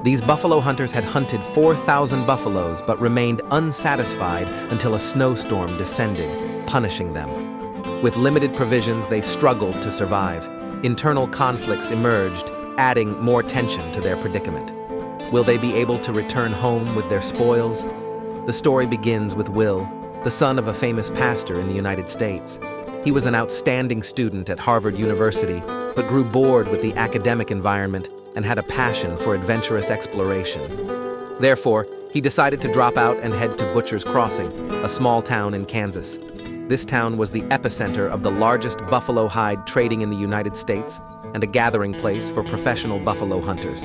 These buffalo hunters had hunted 4,000 buffaloes but remained unsatisfied until a snowstorm descended, punishing them. With limited provisions, they struggled to survive. Internal conflicts emerged, adding more tension to their predicament. Will they be able to return home with their spoils? The story begins with Will, the son of a famous pastor in the United States. He was an outstanding student at Harvard University, but grew bored with the academic environment and had a passion for adventurous exploration. Therefore, he decided to drop out and head to Butcher's Crossing, a small town in Kansas. This town was the epicenter of the largest buffalo hide trading in the United States and a gathering place for professional buffalo hunters.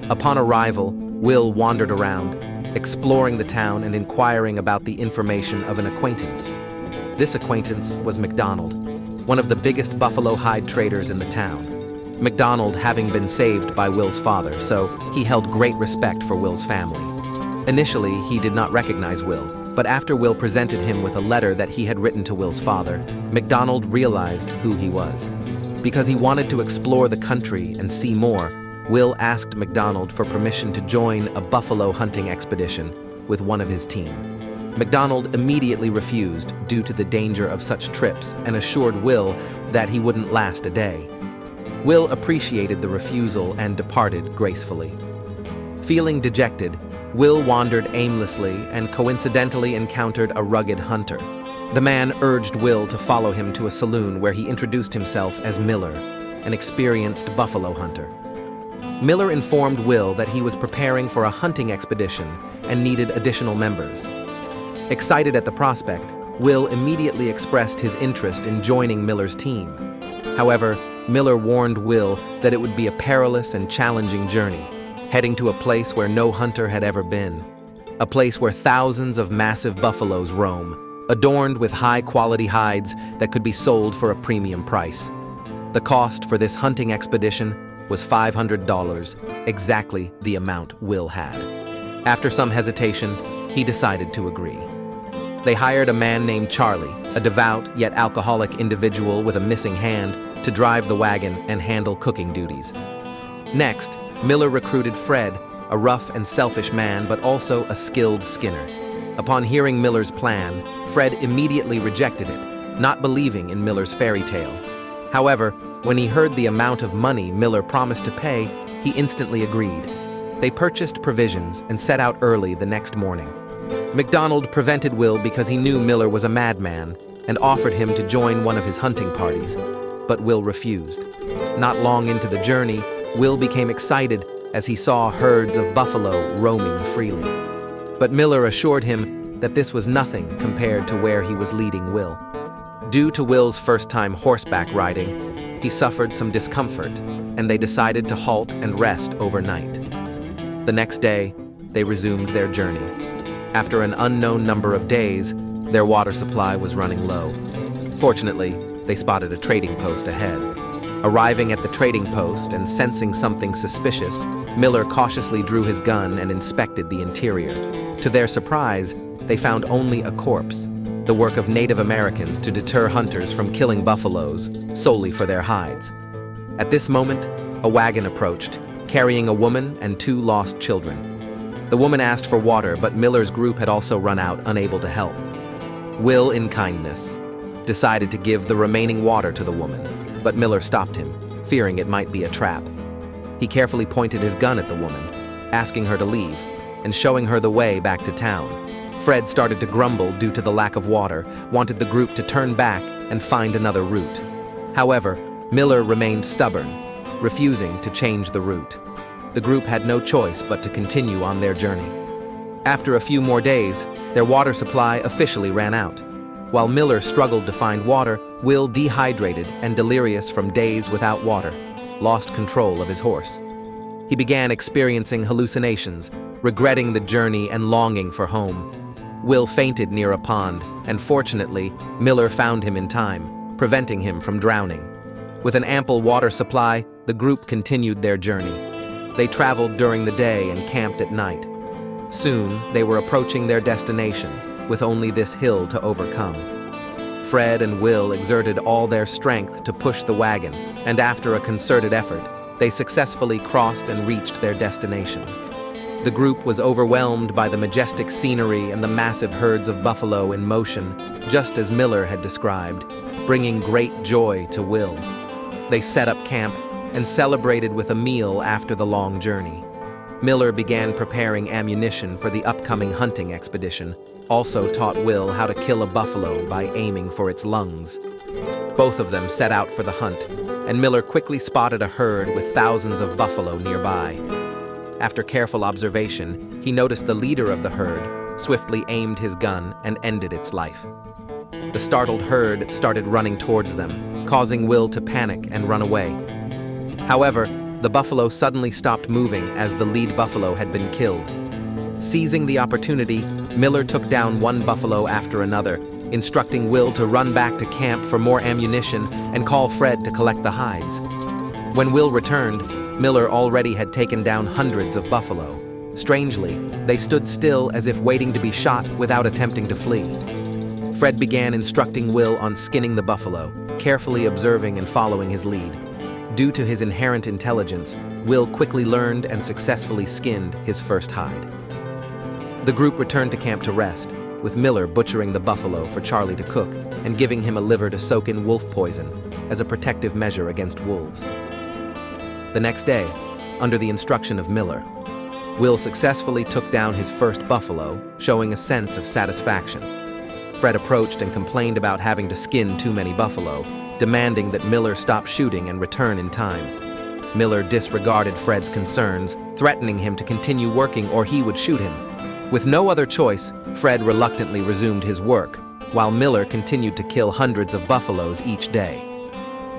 Upon arrival, Will wandered around, exploring the town and inquiring about the information of an acquaintance. This acquaintance was McDonald, one of the biggest buffalo hide traders in the town. McDonald having been saved by Will's father, so he held great respect for Will's family. Initially, he did not recognize Will, but after Will presented him with a letter that he had written to Will's father, McDonald realized who he was. Because he wanted to explore the country and see more, Will asked McDonald for permission to join a buffalo hunting expedition with one of his team. McDonald immediately refused due to the danger of such trips and assured Will that he wouldn't last a day. Will appreciated the refusal and departed gracefully. Feeling dejected, Will wandered aimlessly and coincidentally encountered a rugged hunter. The man urged Will to follow him to a saloon where he introduced himself as Miller, an experienced buffalo hunter. Miller informed Will that he was preparing for a hunting expedition and needed additional members. Excited at the prospect, Will immediately expressed his interest in joining Miller's team. However, Miller warned Will that it would be a perilous and challenging journey, heading to a place where no hunter had ever been. A place where thousands of massive buffaloes roam, adorned with high-quality hides that could be sold for a premium price. The cost for this hunting expedition was $500, exactly the amount Will had. After some hesitation, he decided to agree. They hired a man named Charlie, a devout yet alcoholic individual with a missing hand, to drive the wagon and handle cooking duties. Next, Miller recruited Fred, a rough and selfish man but also a skilled skinner. Upon hearing Miller's plan, Fred immediately rejected it, not believing in Miller's fairy tale. However, when he heard the amount of money Miller promised to pay, he instantly agreed. They purchased provisions and set out early the next morning. McDonald prevented Will because he knew Miller was a madman and offered him to join one of his hunting parties, but Will refused. Not long into the journey, Will became excited as he saw herds of buffalo roaming freely. But Miller assured him that this was nothing compared to where he was leading Will. Due to Will's first-time horseback riding, he suffered some discomfort, and they decided to halt and rest overnight. The next day, they resumed their journey. After an unknown number of days, their water supply was running low. Fortunately, they spotted a trading post ahead. Arriving at the trading post and sensing something suspicious, Miller cautiously drew his gun and inspected the interior. To their surprise, they found only a corpse, the work of Native Americans to deter hunters from killing buffaloes solely for their hides. At this moment, a wagon approached, carrying a woman and 2 lost children. The woman asked for water, but Miller's group had also run out, unable to help. Will, in kindness, decided to give the remaining water to the woman, but Miller stopped him, fearing it might be a trap. He carefully pointed his gun at the woman, asking her to leave, and showing her the way back to town. Fred started to grumble due to the lack of water, wanted the group to turn back and find another route. However, Miller remained stubborn, refusing to change the route. The group had no choice but to continue on their journey. After a few more days, their water supply officially ran out. While Miller struggled to find water, Will, dehydrated and delirious from days without water, lost control of his horse. He began experiencing hallucinations, regretting the journey and longing for home. Will fainted near a pond, and fortunately, Miller found him in time, preventing him from drowning. With an ample water supply, the group continued their journey. They traveled during the day and camped at night. Soon, they were approaching their destination, with only this hill to overcome. Fred and Will exerted all their strength to push the wagon, and after a concerted effort, they successfully crossed and reached their destination. The group was overwhelmed by the majestic scenery and the massive herds of buffalo in motion, just as Miller had described, bringing great joy to Will. They set up camp and celebrated with a meal after the long journey. Miller began preparing ammunition for the upcoming hunting expedition, also taught Will how to kill a buffalo by aiming for its lungs. Both of them set out for the hunt, and Miller quickly spotted a herd with thousands of buffalo nearby. After careful observation, he noticed the leader of the herd, swiftly aimed his gun and ended its life. The startled herd started running towards them, causing Will to panic and run away. However, the buffalo suddenly stopped moving as the lead buffalo had been killed. Seizing the opportunity, Miller took down one buffalo after another, instructing Will to run back to camp for more ammunition and call Fred to collect the hides. When Will returned, Miller already had taken down hundreds of buffalo. Strangely, they stood still as if waiting to be shot without attempting to flee. Fred began instructing Will on skinning the buffalo, carefully observing and following his lead. Due to his inherent intelligence, Will quickly learned and successfully skinned his first hide. The group returned to camp to rest, with Miller butchering the buffalo for Charlie to cook and giving him a liver to soak in wolf poison as a protective measure against wolves. The next day, under the instruction of Miller, Will successfully took down his first buffalo, showing a sense of satisfaction. Fred approached and complained about having to skin too many buffalo, demanding that Miller stop shooting and return in time. Miller disregarded Fred's concerns, threatening him to continue working or he would shoot him. With no other choice, Fred reluctantly resumed his work, while Miller continued to kill hundreds of buffaloes each day.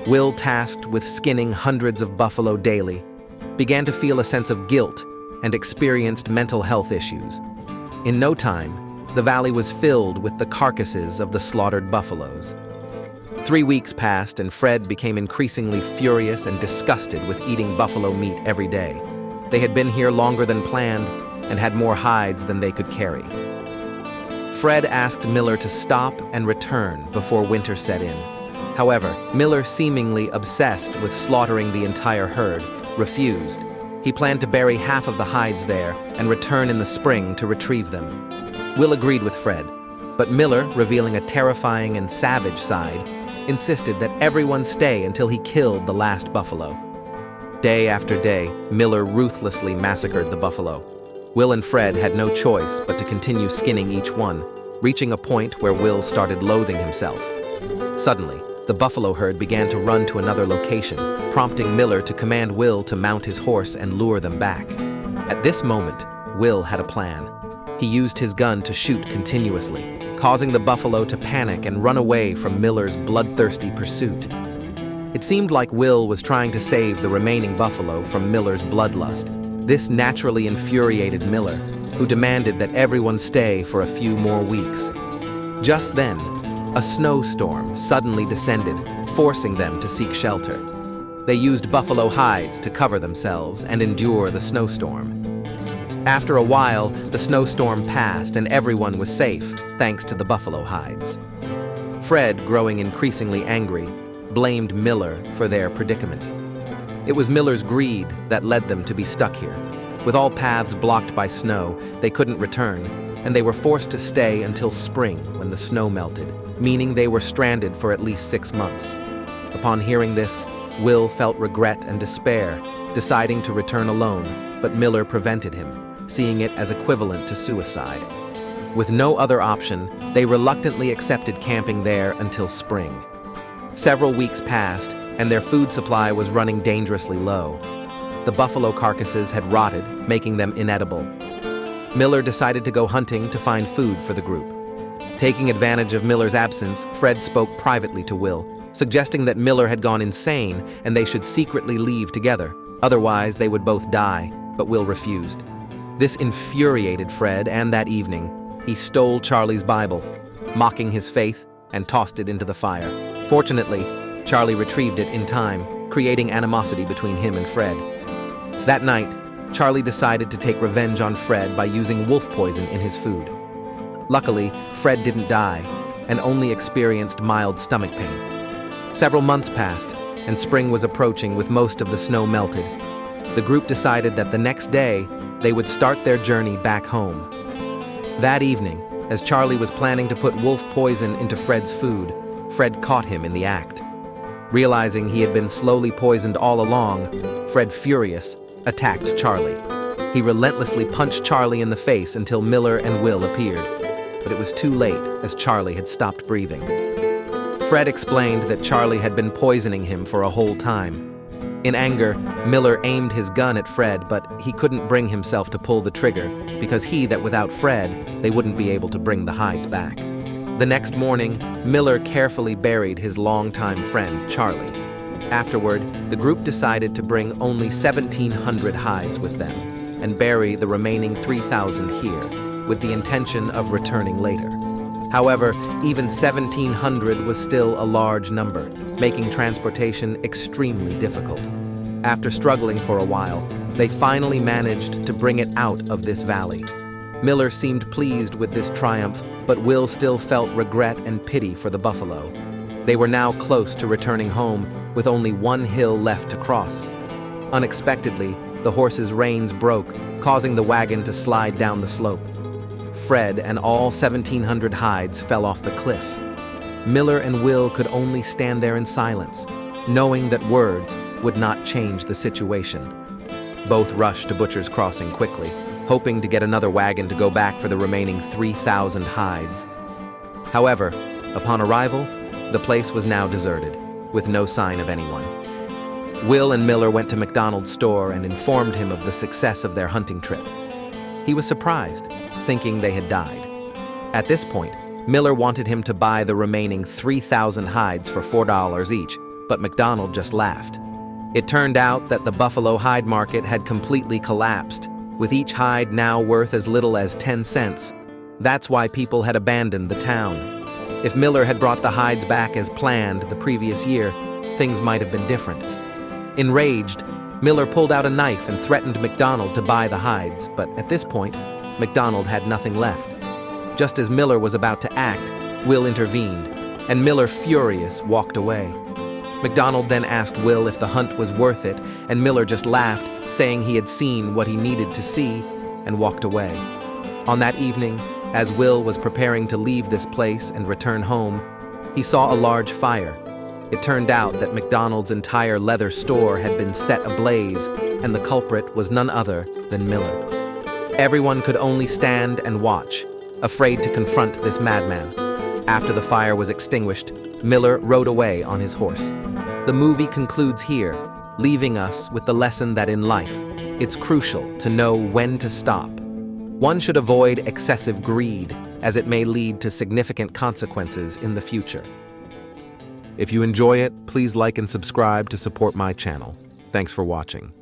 Will, tasked with skinning hundreds of buffalo daily, began to feel a sense of guilt and experienced mental health issues. In no time, the valley was filled with the carcasses of the slaughtered buffaloes. 3 weeks passed and Fred became increasingly furious and disgusted with eating buffalo meat every day. They had been here longer than planned and had more hides than they could carry. Fred asked Miller to stop and return before winter set in. However, Miller, seemingly obsessed with slaughtering the entire herd, refused. He planned to bury half of the hides there and return in the spring to retrieve them. Will agreed with Fred, but Miller, revealing a terrifying and savage side, insisted that everyone stay until he killed the last buffalo. Day after day, Miller ruthlessly massacred the buffalo. Will and Fred had no choice but to continue skinning each one, reaching a point where Will started loathing himself. Suddenly, the buffalo herd began to run to another location, prompting Miller to command Will to mount his horse and lure them back. At this moment, Will had a plan. He used his gun to shoot continuously, causing the buffalo to panic and run away from Miller's bloodthirsty pursuit. It seemed like Will was trying to save the remaining buffalo from Miller's bloodlust. This naturally infuriated Miller, who demanded that everyone stay for a few more weeks. Just then, a snowstorm suddenly descended, forcing them to seek shelter. They used buffalo hides to cover themselves and endure the snowstorm. After a while, the snowstorm passed and everyone was safe, thanks to the buffalo hides. Fred, growing increasingly angry, blamed Miller for their predicament. It was Miller's greed that led them to be stuck here. With all paths blocked by snow, they couldn't return, and they were forced to stay until spring when the snow melted, meaning they were stranded for at least 6 months. Upon hearing this, Will felt regret and despair, deciding to return alone, but Miller prevented him, seeing it as equivalent to suicide. With no other option, they reluctantly accepted camping there until spring. Several weeks passed, and their food supply was running dangerously low. The buffalo carcasses had rotted, making them inedible. Miller decided to go hunting to find food for the group. Taking advantage of Miller's absence, Fred spoke privately to Will, suggesting that Miller had gone insane and they should secretly leave together. Otherwise, they would both die, but Will refused. This infuriated Fred, and that evening, he stole Charlie's Bible, mocking his faith, and tossed it into the fire. Fortunately, Charlie retrieved it in time, creating animosity between him and Fred. That night, Charlie decided to take revenge on Fred by using wolf poison in his food. Luckily, Fred didn't die, and only experienced mild stomach pain. Several months passed, and spring was approaching with most of the snow melted. the group decided that the next day, they would start their journey back home. That evening, as Charlie was planning to put wolf poison into Fred's food, Fred caught him in the act. Realizing he had been slowly poisoned all along, Fred, furious, attacked Charlie. He relentlessly punched Charlie in the face until Miller and Will appeared, but it was too late as Charlie had stopped breathing. Fred explained that Charlie had been poisoning him for a whole time. In anger, Miller aimed his gun at Fred, but he couldn't bring himself to pull the trigger because that without Fred, they wouldn't be able to bring the hides back. The next morning, Miller carefully buried his longtime friend, Charlie. Afterward, the group decided to bring only 1,700 hides with them and bury the remaining 3,000 here, with the intention of returning later. However, even 1,700 was still a large number, making transportation extremely difficult. After struggling for a while, they finally managed to bring it out of this valley. Miller seemed pleased with this triumph, but Will still felt regret and pity for the buffalo. They were now close to returning home, with only one hill left to cross. Unexpectedly, the horse's reins broke, causing the wagon to slide down the slope. Fred and all 1,700 hides fell off the cliff. Miller and Will could only stand there in silence, knowing that words would not change the situation. Both rushed to Butcher's Crossing quickly, hoping to get another wagon to go back for the remaining 3,000 hides. However, upon arrival, the place was now deserted, with no sign of anyone. Will and Miller went to McDonald's store and informed him of the success of their hunting trip. He was surprised, thinking they had died. At this point, Miller wanted him to buy the remaining 3,000 hides for $4 each, but McDonald just laughed. It turned out that the buffalo hide market had completely collapsed, with each hide now worth as little as 10 cents. That's why people had abandoned the town. If Miller had brought the hides back as planned the previous year, things might have been different. Enraged, Miller pulled out a knife and threatened McDonald to buy the hides, but at this point, McDonald had nothing left. Just as Miller was about to act, Will intervened, and Miller, furious, walked away. McDonald then asked Will if the hunt was worth it, and Miller just laughed, saying he had seen what he needed to see, and walked away. On that evening, as Will was preparing to leave this place and return home, he saw a large fire. It turned out that McDonald's entire leather store had been set ablaze, and the culprit was none other than Miller. Everyone could only stand and watch, afraid to confront this madman. After the fire was extinguished, Miller rode away on his horse. The movie concludes here, leaving us with the lesson that in life, it's crucial to know when to stop. One should avoid excessive greed, as it may lead to significant consequences in the future. If you enjoy it, please like and subscribe to support my channel. Thanks for watching.